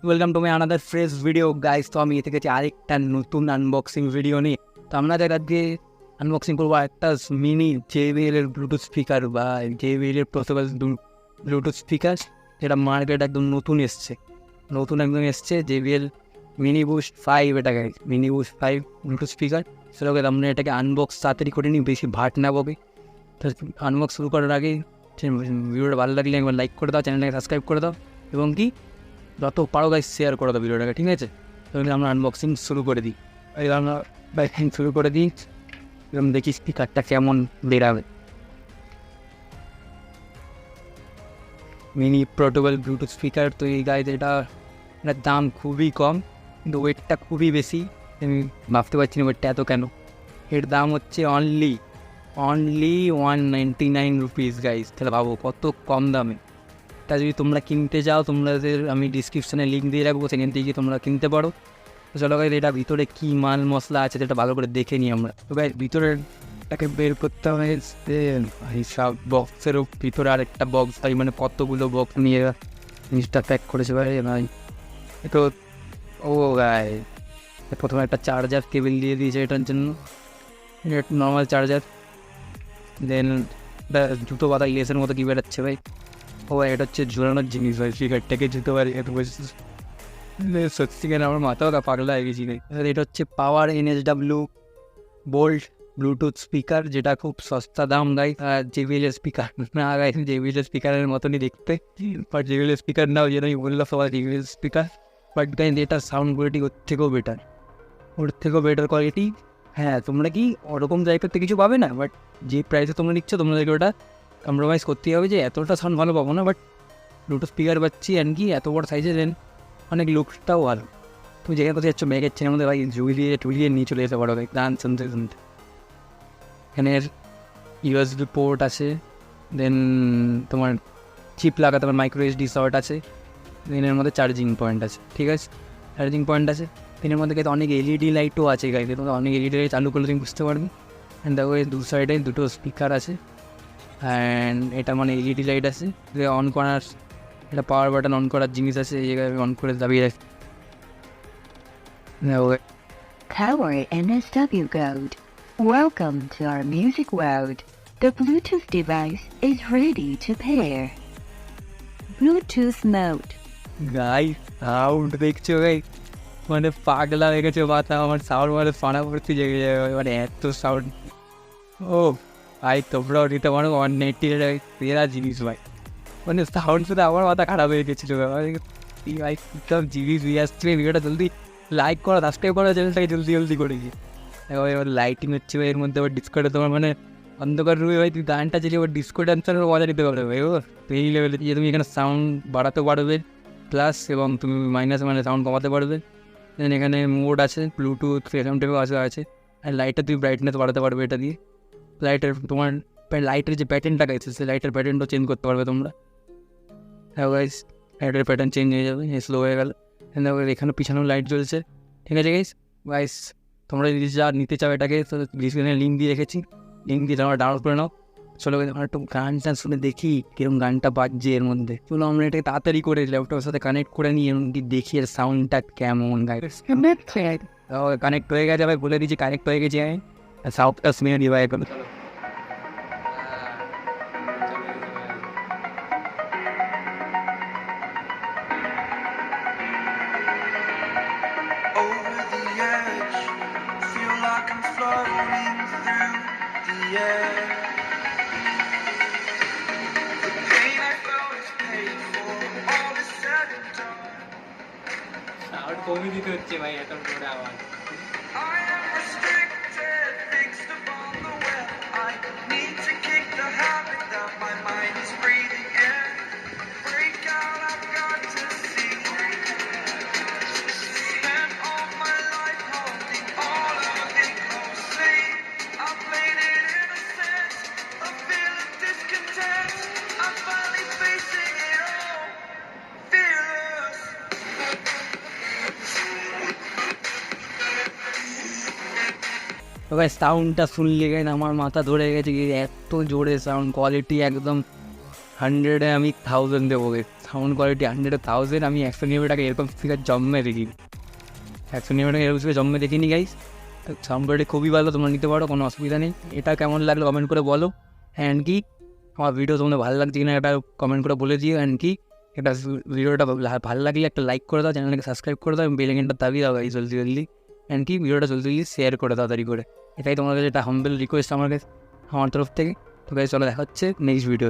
Welcome to my another fresh video guys. তো আমি এতে গেছি আরেকটা নতুন আনবক্সিং ভিডিও নিয়ে। তো আপনাদের আজকে আনবক্সিং করবো একটা মিনি JBL এর ব্লুটুথ স্পিকার বা JBL এর প্রসেবল ব্লুটুথ স্পিকার, যেটা মার্কেট একদম নতুন একদম এসছে JBL মিনি বুস্ট 5। এটা guys mini boost 5 Bluetooth speaker. সেটাকে আমরা এটাকে আনবক্স তাড়াতাড়ি করে নিই, বেশি ভাট না বকে। তো আনবক্স শুরু করার আগে ভিডিওটা ভালো লাগলে একবার লাইক করে দাও, চ্যানেলটাকে সাবস্ক্রাইব করে দাও এবং কি যত পারো গাইস শেয়ার করে দাও ভিডিওটাকে, ঠিক আছে? তো আমরা আনবক্সিং শুরু করে দিই। আমরা শুরু করে দিই এবং দেখি স্পিকারটা কেমন বেরাবে। Mini portable bluetooth speaker. তো এই গাইস এটার দাম খুবই কম, কিন্তু ওয়েটটা খুবই বেশি। আমি ভাবতে পারছি না ওয়েটটা এত কেন। এর দাম হচ্ছে অনলি 199 রুপিস গাইস। তাহলে ভাবো কত কম দামে। তা যদি তোমরা কিনতে চাও, তোমাদের আমি ডিসক্রিপশানে লিঙ্ক দিয়ে রাখবো, সেখান থেকে তোমরা কিনতে পারো। তো চলো গাইস এটা ভিতরে কী মাল মশলা আছে সেটা ভালো করে দেখে নিই আমরা। তো গাইস ভিতরেরটাকে বের করতে হবে। সব বক্সেরও ভিতরে আরেকটা বক্স ভাই, মানে কতগুলো বক্স নিয়ে জিনিসটা প্যাক করেছে ভাই। তো ও গাই প্রথমে একটা চার্জার কেবল দিয়ে দিয়েছে এটার জন্য, এটা নর্মাল চার্জার। দেন জুতো বাঁধা লেসের মতো কি বেরোচ্ছে ভাই। ও এটা হচ্ছে ঝোলানোর জিনিস ভাই, স্পিকারটাকে জুতো বাড়ি এত বসে সত্যি কেন আমার মাথাও পাগলা হয়ে গেছি। এটা হচ্ছে পাওয়ার NSW বোল্ট ব্লুটুথ স্পিকার, যেটা খুব সস্তা দাম গাই। JBL স্পিকার না গাই, JBL স্পিকারের মতনই দেখতে, বাট JBL স্পিকার নাও, যেটা আমি বললাম সবাই JBL স্পিকার। বাট গাই এটার সাউন্ড কোয়ালিটি ওর থেকেও বেটার কোয়ালিটি। হ্যাঁ, তোমরা কি ওরকম জায়গাতে কিছু পাবে না, বাট যে প্রাইসে তোমরা নিচ্ছ তোমাদেরকে ওটা কম্প্রোমাইজ করতেই হবে। যে এতটা সাউন্ড ভালো পাবো না, বাট ব্লুটুথ স্পিকার পাচ্ছি, অ্যান্ড কি এত বড় সাইজে দেন অনেক লুকসটাও ভালো। তুমি যেখানে কোথায় যাচ্ছ ব্যাগের চেনের মধ্যে ভাই ঝুলিয়ে নিয়ে চলে যেতে পারো ভাই গান শুনতে। এখানে USB পোর্ট আছে, দেন তোমার চিপ লাগাতে পারে, মাইক্রো SD শর্ট আছে, দেন এর মধ্যে চার্জিং পয়েন্ট আছে, ঠিক আছে? চার্জিং পয়েন্ট আছে। এর মধ্যে কিন্তু অনেক LED লাইটও আছে গাইতে, তোমরা অনেক LED লাইট চালু করলে তুমি বুঝতে পারবে। অ্যান্ড দেখো এই দু সাইডে দুটো স্পিকার আছে, অ্যান্ড এটা মানে LED লাইট আছে। অন করার এটা পাওয়ার বাটন অন করার জিনিস আছে, এই জায়গায় অন করে দাবিয়ে রাখি। Power NSW code. Welcome to our music world. The Bluetooth device is ready to pair. Bluetooth mode. Guy sound দেখছো গাই, মানে পাগলা হয়ে গেছে মাথা আমার। সাউন্ড মানে ফানা ভর্তি জেগে যাবে, মানে এত সাউন্ড। ও ভাই তোমরাও নিতে পারো 190 তেরা জিনিস ভাই, মানে সাউন্ড শুনে আমার মাথা খারাপ হয়ে গেছিলো ভাই। সব জিনিস দিয়ে আসছে। ভিডিওটা জলদি লাইক করো, সাবস্ক্রাইব করো চ্যানেলটাকে জলদি করে গিয়ে। এবার লাইটিং হচ্ছে ভাই, এর মধ্যে আবার ডিসকোটা তোমার মানে অন্ধকার রুমে ভাই তুমি গানটা চালিয়ে আবার ডিসকো ডান্সারের মজা নিতে পারবে ভাই। ও তো এই লেভেলে যে তুমি এখানে সাউন্ড বাড়াতে পারবে প্লাস, এবং তুমি মাইনাস মানে সাউন্ড কমাতে পারবে। দেন এখানে মোড আছে, ব্লুটুথ এফএম আছে। আর লাইটের তুমি ব্রাইটনেস বাড়াতে পারবে এটা দিয়ে। লাইটের তোমার লাইটের যে প্যাটার্নটা গেছে সেই লাইটের প্যাটার্নটাও চেঞ্জ করতে পারবে তোমরা। হ্যাঁ গাইস লাইটের প্যাটার্ন চেঞ্জ হয়ে যাবে, স্লো হয়ে গেল। এখানে পিছনেও লাইট জ্বলছে, ঠিক আছে গাইস তোমরা যদি নিতে চাও এটাকে, তো ডিসক্রিপশনে লিঙ্ক দিয়ে রেখেছি, লিঙ্ক দিয়ে তোমরা ডাউনলোড করে নাও। চলো আমরা একটু গানটা শুনে দেখি কিরকম গানটা বাজছে এর মধ্যে। চলো আমরা এটাকে তাড়াতাড়ি করে ল্যাপটপের সাথে কানেক্ট করে নিই এবং দেখি এর সাউন্ডটা কেমন গাইস। কানেক্ট হয়ে গেছে ভাই, বলে দিচ্ছি কানেক্ট হয়ে গেছে। আমি সাউন্ডটা শুনে নিই ভাই এখন। Over the edge, feel like I'm floating through the air. The pain I felt is paid for, all is said and done. Sound কমই দিতে হচ্ছে ভাই, এত করে আওয়াজ। I am restricted, fixed upon the web. I need to kick the habit that my mind is breathing in. Break out, I've got to see. Spent all my life holding all of it closely. I played it innocent, a feel of discontent. I'm finally facing it all, fearless. তো ভাই সাউন্ডটা শুনলে গাই আমার মাথা ধরে গেছে, এত জোরে সাউন্ড কোয়ালিটি, একদম 100-এ আমি 1000 দেবো। Sound quality 100,000। আমি 199 এরকম স্পিকার জন্মে দেখিনি, 199 এরকম স্পিকার জন্মে দেখিনি গাইস। সাউন্ড কোয়ালিটি খুবই ভালো, তোমরা নিতে পারো, কোনো অসুবিধা নেই। এটা কেমন লাগলো কমেন্ট করে বলো। অ্যান্ড কি আমার ভিডিও তোমাদের ভালো লাগছে কিনা এটা কমেন্ট করে বলে দিও। অ্যান্ড কি এটা ভিডিওটা ভালো লাগলে একটা লাইক করে দাও, চ্যানেলকে সাবস্ক্রাইব করে দাও এবং বেল আইকনটা দাবিয়ে দাও গাইস জলদি জলদি। অ্যান্ড কি ভিডিওটা জলদি জলদি শেয়ার করে দাও তাড়াতাড়ি করে। এটাই তোমাদের কাছে একটা হাম্বেল রিকোয়েস্ট আমার কাছে, আমার তরফ থেকে। তো গাইস চলো দেখা হচ্ছে নেক্সট ভিডিও।